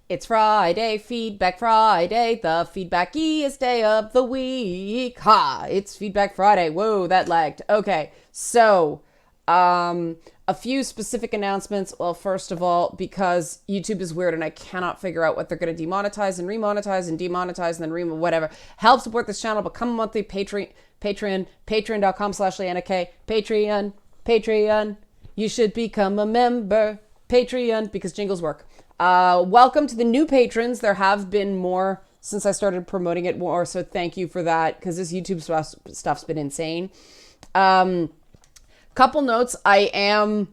It's Friday, Feedback Friday, the feedbackiest day of the week. Ha! It's Feedback Friday. Whoa, that lagged. Okay, so a few specific announcements. Well, first of all, because YouTube is weird and I cannot figure out what they're going to demonetize and remonetize and demonetize and then whatever. Help support this channel. Become a monthly Patreon, patreon.com/LeannaK. Patreon. You should become a member. Patreon, because jingles work. Welcome to the new patrons. There have been more since I started promoting it more, so thank you for that, because this YouTube stuff's been insane. Couple notes. I am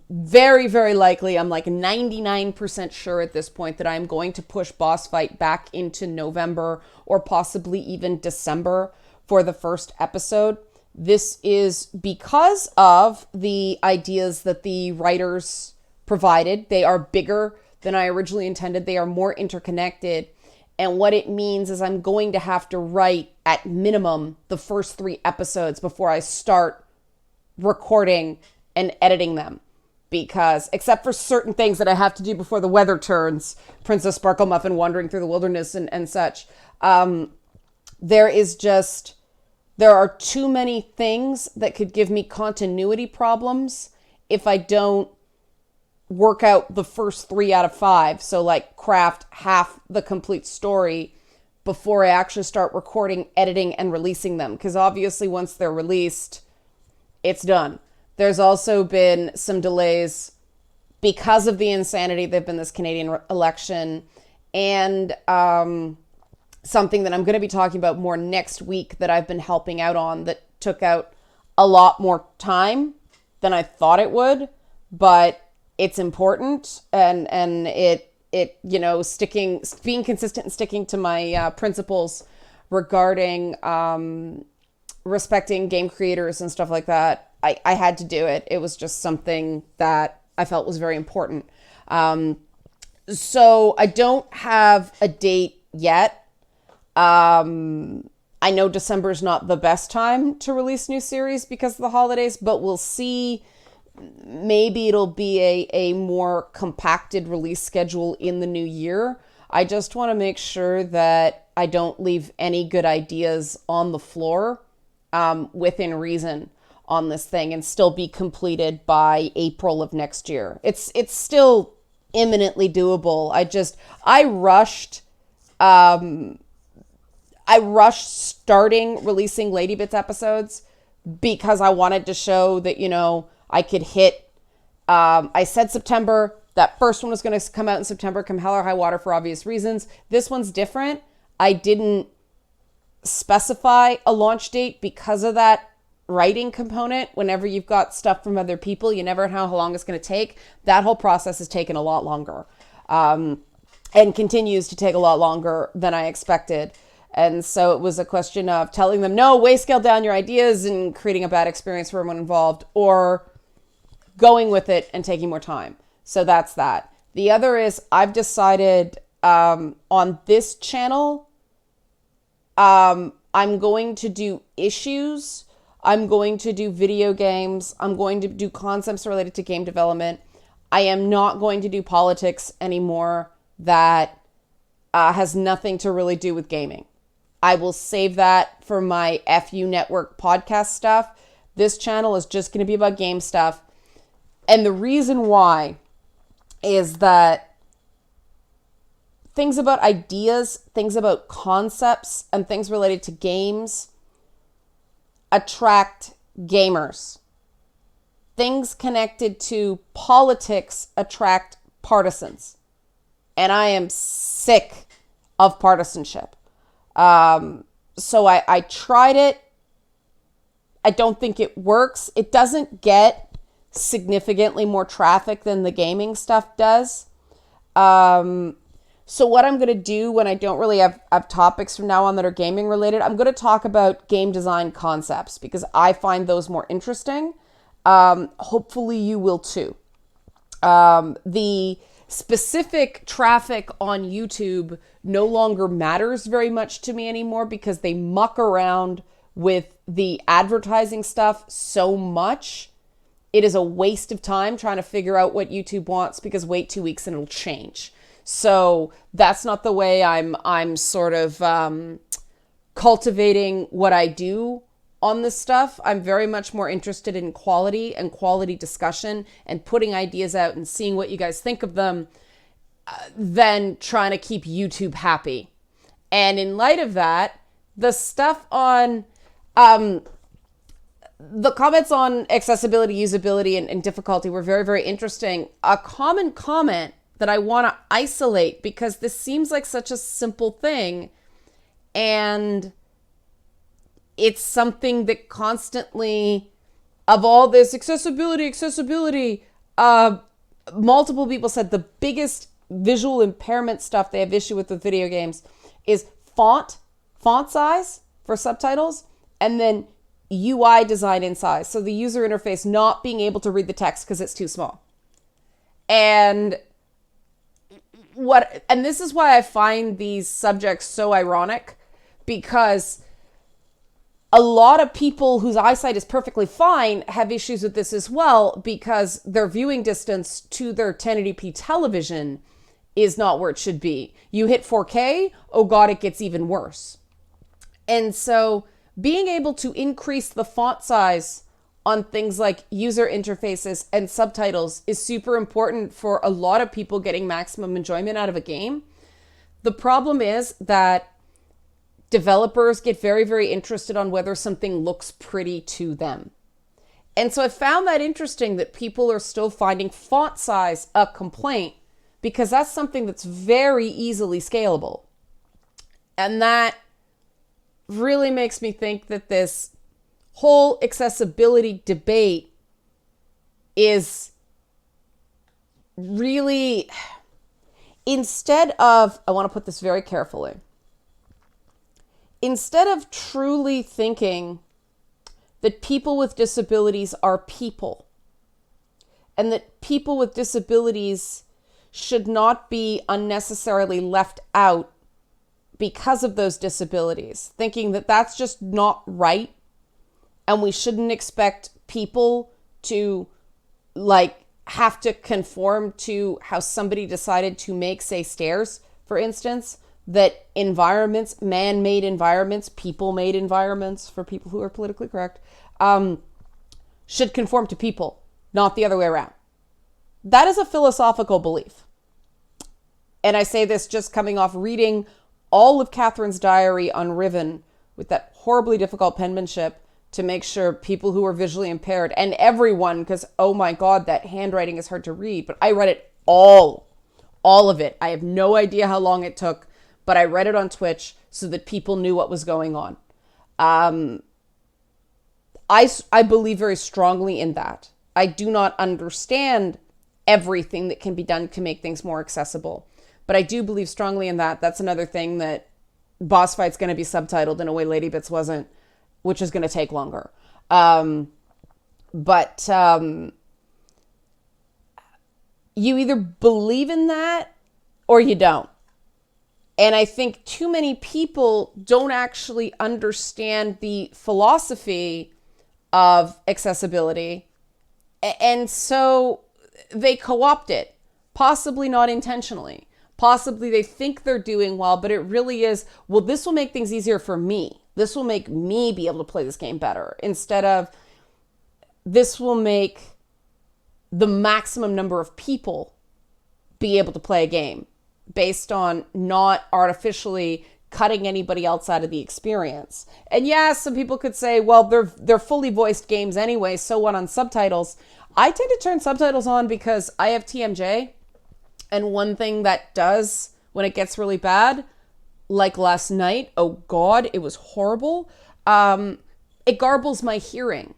very, very likely, I'm like 99% sure at this point that I'm going to push Boss Fight back into November or possibly even December for the first episode. This is because of the ideas that the writers provided. They are bigger than I originally intended. They are more interconnected. And what it means is I'm going to have to write at minimum the first 3 episodes before I start recording and editing them. Because except for certain things that I have to do before the weather turns, Princess Sparkle Muffin wandering through the wilderness and such, there are too many things that could give me continuity problems if I don't work out the first 3 out of 5. So like craft half the complete story before I actually start recording, editing, and releasing them. Because obviously once they're released, it's done. There's also been some delays because of the insanity. There've been this Canadian election and something that I'm going to be talking about more next week that I've been helping out on that took out a lot more time than I thought it would, but it's important and it being consistent and sticking to my principles regarding respecting game creators and stuff like that. I had to do it. It was just something that I felt was very important. So I don't have a date yet. I know December is not the best time to release new series because of the holidays, but we'll see. Maybe it'll be a more compacted release schedule in the new year. I just want to make sure that I don't leave any good ideas on the floor within reason on this thing and still be completed by April of next year. It's still imminently doable. I rushed starting releasing Lady Bits episodes because I wanted to show that, I could hit, I said September. That first one was going to come out in September, come hell or high water for obvious reasons. This one's different. I didn't specify a launch date because of that writing component. Whenever you've got stuff from other people, you never know how long it's going to take. That whole process has taken a lot longer and continues to take a lot longer than I expected. And so it was a question of telling them, no, way scale down your ideas and creating a bad experience for everyone involved, or going with it and taking more time. So that's that. The other is I've decided on this channel, I'm going to do issues. I'm going to do video games. I'm going to do concepts related to game development. I am not going to do politics anymore that has nothing to really do with gaming. I will save that for my FU Network podcast stuff. This channel is just going to be about game stuff. And the reason why is that things about ideas, things about concepts, and things related to games attract gamers. Things connected to politics attract partisans. And I am sick of partisanship. So I tried it. I don't think it works. It doesn't get significantly more traffic than the gaming stuff does. So what I'm going to do when I don't really have topics from now on that are gaming related, I'm going to talk about game design concepts because I find those more interesting. Hopefully you will too. The specific traffic on YouTube no longer matters very much to me anymore because they muck around with the advertising stuff so much. It is a waste of time trying to figure out what YouTube wants because wait 2 weeks and it'll change. So that's not the way I'm sort of cultivating what I do on this stuff. I'm very much more interested in quality and quality discussion and putting ideas out and seeing what you guys think of them than trying to keep YouTube happy. And in light of that, the stuff on the comments on accessibility, usability, and difficulty were very, very interesting. A common comment that I want to isolate, because this seems like such a simple thing, and it's something that constantly, of all this accessibility, multiple people said the biggest visual impairment stuff they have issue with video games is font size for subtitles, and then UI design in size. So the user interface not being able to read the text because it's too small. And this is why I find these subjects so ironic, because a lot of people whose eyesight is perfectly fine have issues with this as well, because their viewing distance to their 1080p television is not where it should be. You hit 4K, oh God, it gets even worse. And so being able to increase the font size on things like user interfaces and subtitles is super important for a lot of people getting maximum enjoyment out of a game. The problem is that developers get very, very interested on whether something looks pretty to them. And so I found that interesting that people are still finding font size a complaint, because that's something that's very easily scalable. And that really makes me think that this whole accessibility debate is really, instead of, I want to put this very carefully, instead of truly thinking that people with disabilities are people, and that people with disabilities should not be unnecessarily left out because of those disabilities, thinking that that's just not right, and we shouldn't expect people to have to conform to how somebody decided to make, say, stairs, for instance, that environments, man-made environments, people-made environments, for people who are politically correct, should conform to people, not the other way around. That is a philosophical belief. And I say this just coming off reading all of Catherine's diary on Riven with that horribly difficult penmanship to make sure people who are visually impaired, and everyone, because oh my God, that handwriting is hard to read, but I read it all of it. I have no idea how long it took, but I read it on Twitch so that people knew what was going on. I believe very strongly in that. I do not understand everything that can be done to make things more accessible, but I do believe strongly in that. That's another thing, that Boss Fight's going to be subtitled in a way Lady Bits wasn't, which is going to take longer. But you either believe in that or you don't. And I think too many people don't actually understand the philosophy of accessibility. And so they co-opt it, possibly not intentionally. Possibly they think they're doing well, but it really is, well, this will make things easier for me. This will make me be able to play this game better, instead of this will make the maximum number of people be able to play a game based on not artificially cutting anybody else out of the experience. And yeah, some people could say, well, they're fully voiced games anyway, so what on subtitles? I tend to turn subtitles on because I have TMJ, and one thing that does when it gets really bad, like last night, oh God, it was horrible. It garbles my hearing.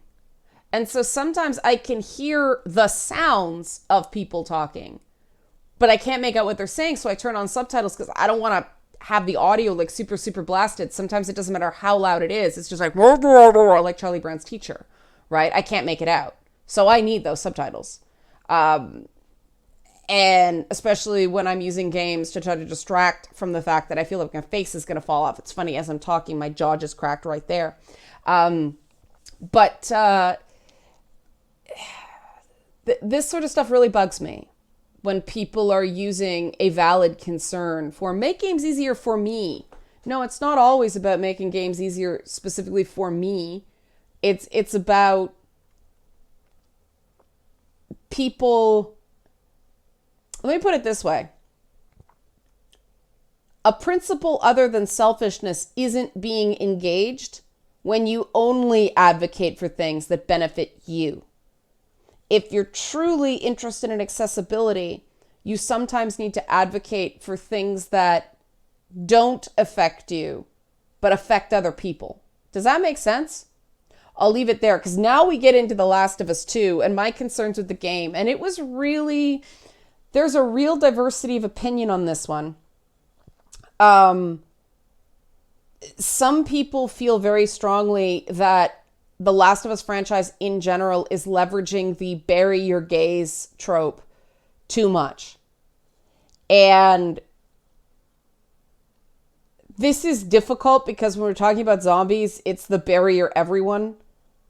And so sometimes I can hear the sounds of people talking, but I can't make out what they're saying. So I turn on subtitles because I don't want to have the audio like super, super blasted. Sometimes it doesn't matter how loud it is. It's just like Charlie Brown's teacher, right? I can't make it out. So I need those subtitles. And especially when I'm using games to try to distract from the fact that I feel like my face is going to fall off. It's funny, as I'm talking, my jaw just cracked right there. But this sort of stuff really bugs me, when people are using a valid concern for make games easier for me. No, it's not always about making games easier specifically for me. It's about people. Let me put it this way. A principle other than selfishness isn't being engaged when you only advocate for things that benefit you. If you're truly interested in accessibility, you sometimes need to advocate for things that don't affect you, but affect other people. Does that make sense? I'll leave it there because now we get into The Last of Us 2 and my concerns with the game. And it was really, there's a real diversity of opinion on this one. Some people feel very strongly that the Last of Us franchise in general is leveraging the bury your gays trope too much. And this is difficult because when we're talking about zombies, it's the bury your everyone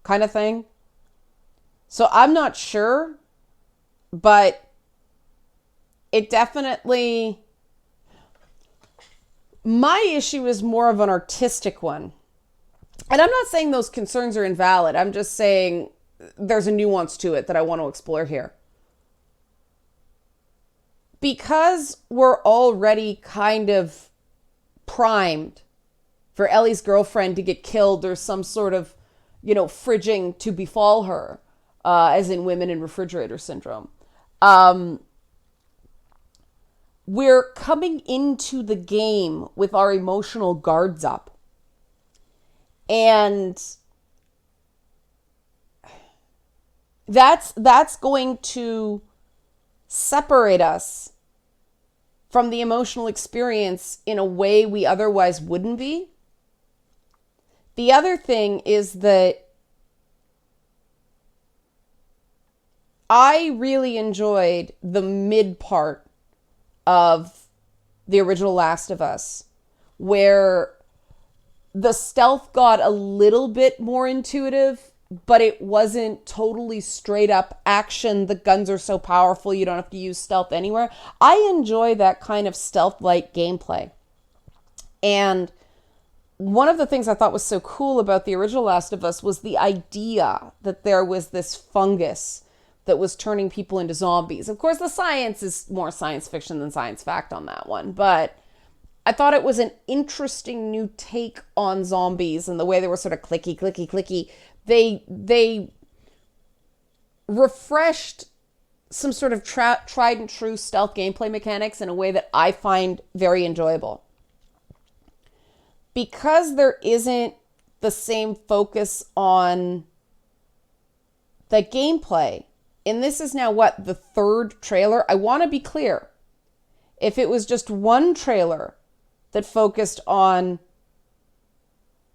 kind of thing. So I'm not sure, but it definitely... My issue is more of an artistic one. And I'm not saying those concerns are invalid. I'm just saying there's a nuance to it that I want to explore here. Because we're already kind of primed for Ellie's girlfriend to get killed, there's some sort of, fridging to befall her, as in women in refrigerator syndrome. We're coming into the game with our emotional guards up. And that's going to separate us from the emotional experience in a way we otherwise wouldn't be. The other thing is that I really enjoyed the mid part of the original Last of Us, where the stealth got a little bit more intuitive, but it wasn't totally straight up action. The guns are so powerful, you don't have to use stealth anywhere. I enjoy that kind of stealth-like gameplay. And one of the things I thought was so cool about the original Last of Us was the idea that there was this fungus that was turning people into zombies. Of course, the science is more science fiction than science fact on that one, but I thought it was an interesting new take on zombies and the way they were sort of clicky, clicky, clicky. They refreshed some sort of tried and true stealth gameplay mechanics in a way that I find very enjoyable. Because there isn't the same focus on the gameplay, and this is now the third trailer. I want to be clear. If it was just one trailer that focused on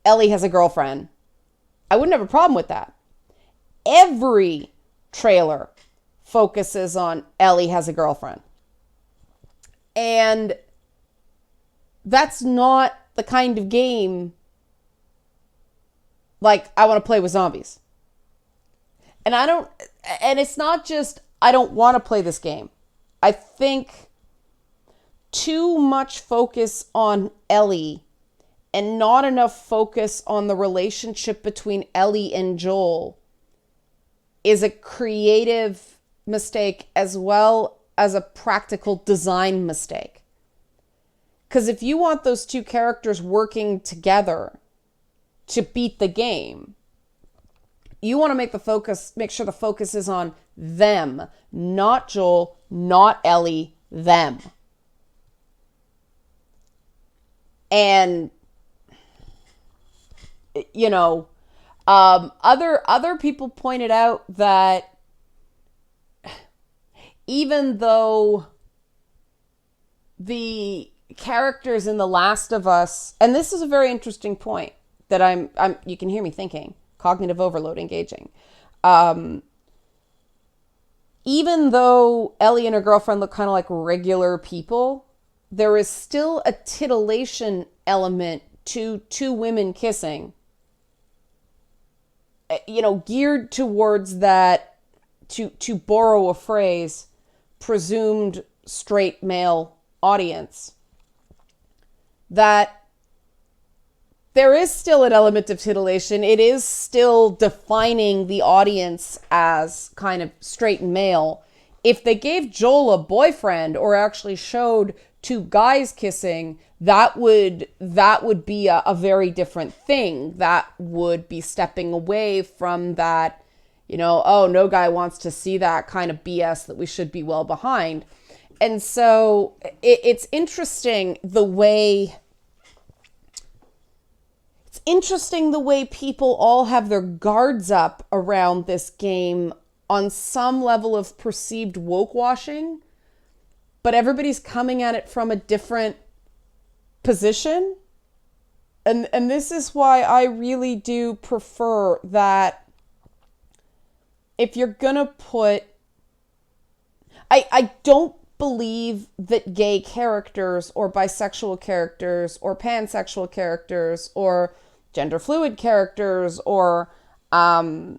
Ellie has a girlfriend, I wouldn't have a problem with that. Every trailer focuses on Ellie has a girlfriend. And that's not the kind of game like I want to play with zombies. And it's not just I don't want to play this game. I think too much focus on Ellie and not enough focus on the relationship between Ellie and Joel is a creative mistake as well as a practical design mistake. Because if you want those two characters working together to beat the game, you want to make sure the focus is on them, not Joel, not Ellie, them. And, other people pointed out that even though the characters in The Last of Us, and this is a very interesting point that I'm you can hear me thinking, cognitive overload engaging. Even though Ellie and her girlfriend look kind of like regular people, there is still a titillation element to two women kissing, geared towards that, to borrow a phrase, presumed straight male audience, that there is still an element of titillation. It is still defining the audience as kind of straight and male. If they gave Joel a boyfriend or actually showed two guys kissing, that would be a very different thing. That would be stepping away from that, oh, no guy wants to see that kind of BS that we should be well behind. And so it's interesting the way people all have their guards up around this game on some level of perceived woke washing, but everybody's coming at it from a different position. And this is why I really do prefer that if you're gonna put, I don't believe that gay characters or bisexual characters or pansexual characters or gender fluid characters or any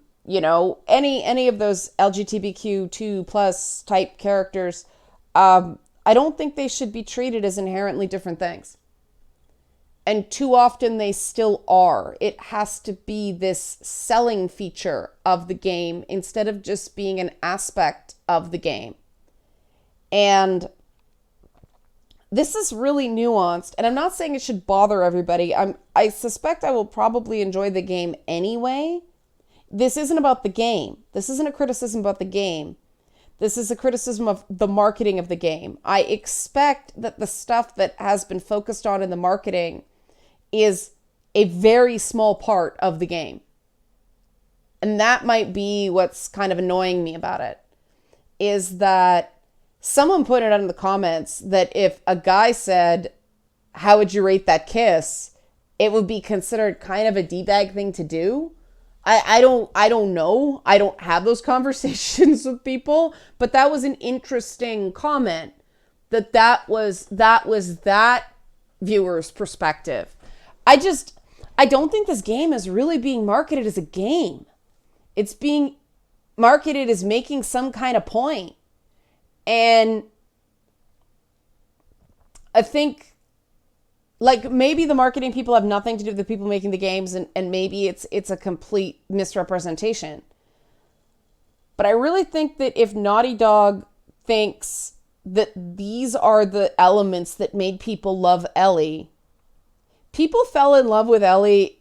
of those LGBTQ2 plus type characters, I don't think they should be treated as inherently different things. And too often they still are. It has to be this selling feature of the game instead of just being an aspect of the game. And this is really nuanced, and I'm not saying it should bother everybody. I suspect I will probably enjoy the game anyway. This isn't about the game. This isn't a criticism about the game. This is a criticism of the marketing of the game. I expect that the stuff that has been focused on in the marketing is a very small part of the game. And that might be what's kind of annoying me about it, is that someone put it in the comments that if a guy said, "How would you rate that kiss?" it would be considered kind of a D-bag thing to do. I don't know. I don't have those conversations with people, but that was an interesting comment that was that viewer's perspective. I don't think this game is really being marketed as a game. It's being marketed as making some kind of point. And I think, like, maybe the marketing people have nothing to do with the people making the games, and maybe it's a complete misrepresentation. But I really think that if Naughty Dog thinks that these are the elements that made people love Ellie, people fell in love with Ellie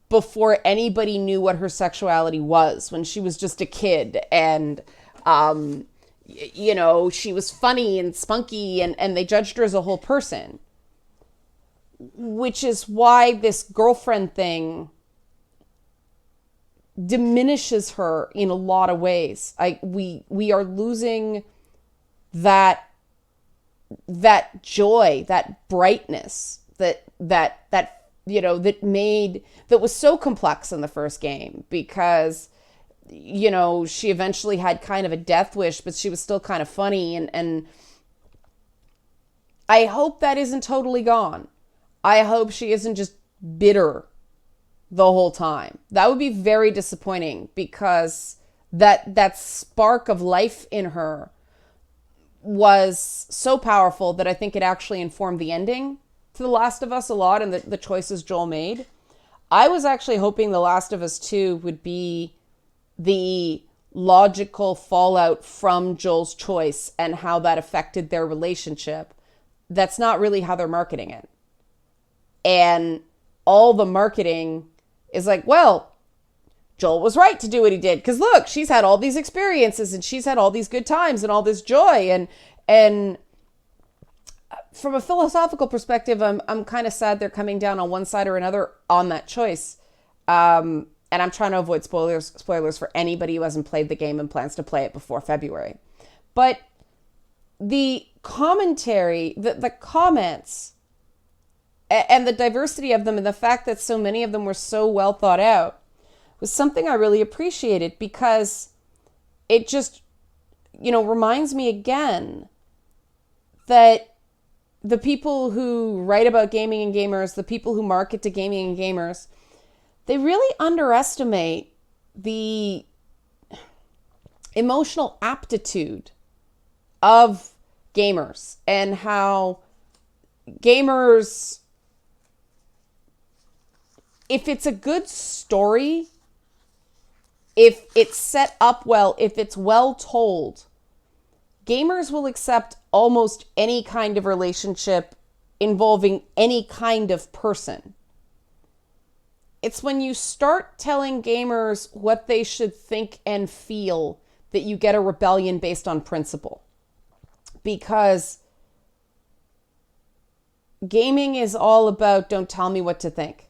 before anybody knew what her sexuality was, when she was just a kid, and she was funny and spunky, and they judged her as a whole person. Which is why this girlfriend thing diminishes her in a lot of ways. We are losing that joy, that brightness that was so complex in the first game, because she eventually had kind of a death wish, but she was still kind of funny, and I hope that isn't totally gone. I hope she isn't just bitter the whole time. That would be very disappointing, because that spark of life in her was so powerful that I think it actually informed the ending to The Last of Us a lot, and the choices Joel made. I was actually hoping The Last of Us 2 would be the logical fallout from Joel's choice and how that affected their relationship. That's not really how they're marketing it. And all the marketing is like, well, Joel was right to do what he did, because look, she's had all these experiences and she's had all these good times and all this joy. And from a philosophical perspective, I'm kind of sad they're coming down on one side or another on that choice. And I'm trying to avoid spoilers for anybody who hasn't played the game and plans to play it before February. But the commentary, the comments, and the diversity of them, and the fact that so many of them were so well thought out, was something I really appreciated, because it just, reminds me again that the people who write about gaming and gamers, the people who market to gaming and gamers, they really underestimate the emotional aptitude of gamers and how gamers, if it's a good story, if it's set up well, if it's well told, gamers will accept almost any kind of relationship involving any kind of person. It's when you start telling gamers what they should think and feel that you get a rebellion based on principle. Because gaming is all about don't tell me what to think.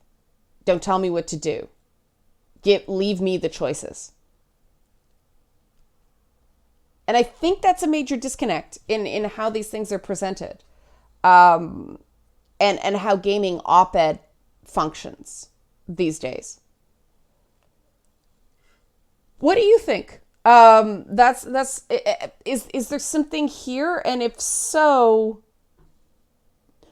Don't tell me what to do. Leave me the choices. And I think that's a major disconnect in how these things are presented, and how gaming op-ed functions these days. What do you think? Is there something here? And if so,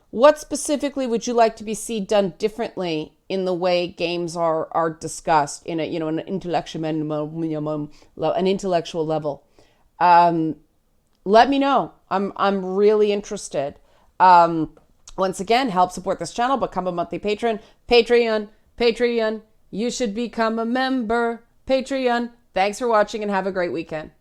what specifically would you like to be seen done differently in the way games are discussed in an intellectual level? Let me know. I'm really interested. Once again, help support this channel. Become a monthly patron. Patreon. You should become a member. Patreon. Thanks for watching and have a great weekend.